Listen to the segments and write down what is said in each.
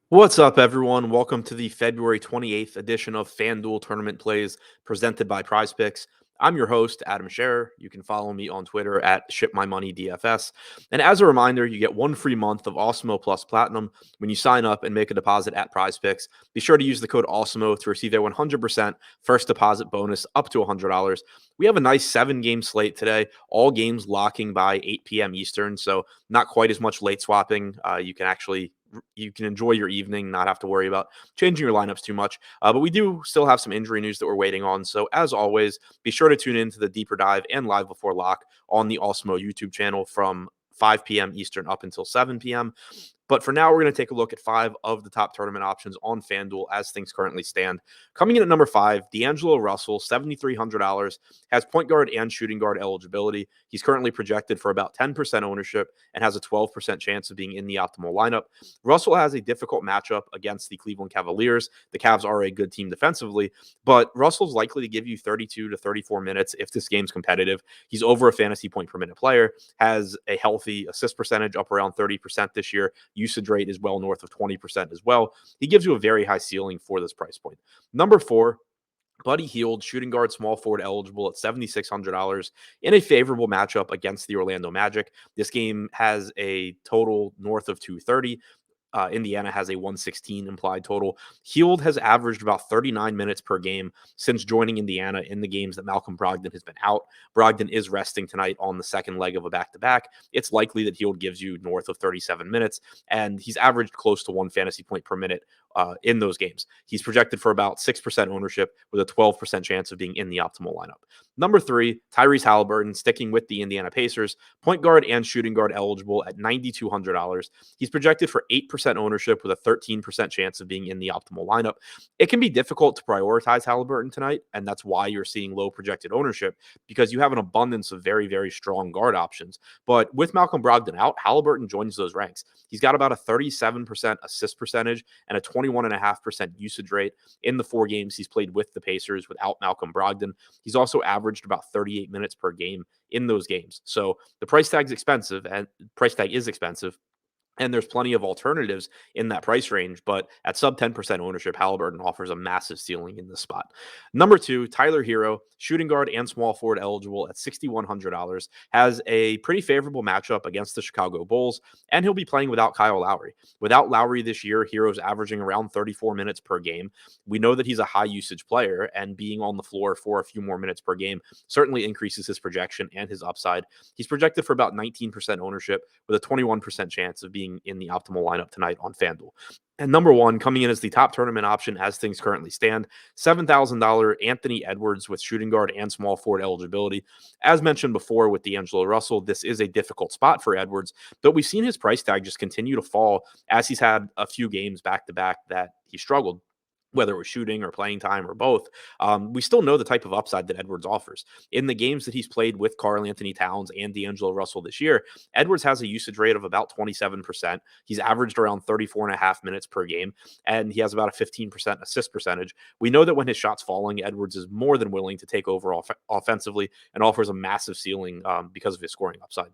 What's up, everyone? Welcome to the February 28th edition of FanDuel Tournament Plays presented by PrizePicks. I'm your host, Adam Scherer. You can follow me on Twitter at ShipMyMoneyDFS. And as a reminder, you get one free month of Awesemo Plus Platinum when you sign up and make a deposit at PrizePicks. Be sure to use the code Awesemo to receive a 100% first deposit bonus up to $100. We have a nice 7-game slate today, all games locking by 8 p.m. Eastern, so not quite as much late swapping. You can enjoy your evening, not have to worry about changing your lineups too much. But we do still have some injury news that we're waiting on. So as always, be sure to tune in to the deeper dive and live before lock on the Awesemo YouTube channel from 5 p.m. Eastern up until 7 p.m. But for now, we're going to take a look at 5 of the top tournament options on FanDuel as things currently stand. Coming in at number 5, D'Angelo Russell, $7,300, has point guard and shooting guard eligibility. He's currently projected for about 10% ownership and has a 12% chance of being in the optimal lineup. Russell has a difficult matchup against the Cleveland Cavaliers. The Cavs are a good team defensively, but Russell's likely to give you 32 to 34 minutes if this game's competitive. He's over a fantasy point per minute player, has a healthy assist percentage up around 30% this year. Usage rate is well north of 20% as well. He gives you a very high ceiling for this price point. Number 4, Buddy Hield, shooting guard, small forward eligible at $7,600 in a favorable matchup against the Orlando Magic. This game has a total north of 230. Indiana has a 116 implied total. Hield has averaged about 39 minutes per game since joining Indiana in the games that Malcolm Brogdon has been out. Brogdon is resting tonight on the second leg of a back-to-back. It's likely that Hield gives you north of 37 minutes, and he's averaged close to 1 fantasy point per minute in those games. He's projected for about 6% ownership with a 12% chance of being in the optimal lineup. Number 3, Tyrese Halliburton, sticking with the Indiana Pacers, point guard and shooting guard eligible at $9,200. He's projected for 8% ownership with a 13% chance of being in the optimal lineup. It can be difficult to prioritize Halliburton tonight, and that's why you're seeing low projected ownership, because you have an abundance of very, very strong guard options. But with Malcolm Brogdon out, Halliburton joins those ranks. He's got about a 37% assist percentage and a 21.5% usage rate in the 4 games he's played with the Pacers without Malcolm Brogdon. He's also averaged about 38 minutes per game in those games. So the price tag is expensive, and there's plenty of alternatives in that price range, but at sub 10% ownership, Halliburton offers a massive ceiling in this spot. Number 2, Tyler Hero, shooting guard and small forward eligible at $6,100, has a pretty favorable matchup against the Chicago Bulls, and he'll be playing without Kyle Lowry. Without Lowry this year, Hero's averaging around 34 minutes per game. We know that he's a high usage player, and being on the floor for a few more minutes per game certainly increases his projection and his upside. He's projected for about 19% ownership with a 21% chance of being in the optimal lineup tonight on FanDuel. And number 1, coming in as the top tournament option as things currently stand, $7,000 Anthony Edwards with shooting guard and small forward eligibility. As mentioned before with D'Angelo Russell, this is a difficult spot for Edwards, but we've seen his price tag just continue to fall as he's had a few games back-to-back that he struggled, whether it was shooting or playing time or both. We still know the type of upside that Edwards offers. In the games that he's played with Karl Anthony Towns and D'Angelo Russell this year, Edwards has a usage rate of about 27%. He's averaged around 34.5 minutes per game, and he has about a 15% assist percentage. We know that when his shot's falling, Edwards is more than willing to take over offensively and offers a massive ceiling because of his scoring upside.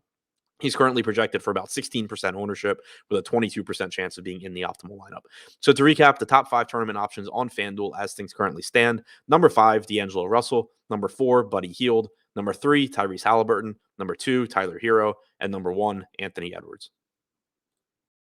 He's currently projected for about 16% ownership with a 22% chance of being in the optimal lineup. So to recap, the top 5 tournament options on FanDuel as things currently stand: number 5, D'Angelo Russell; number 4, Buddy Hield; number 3, Tyrese Halliburton; number 2, Tyler Hero; and number 1, Anthony Edwards.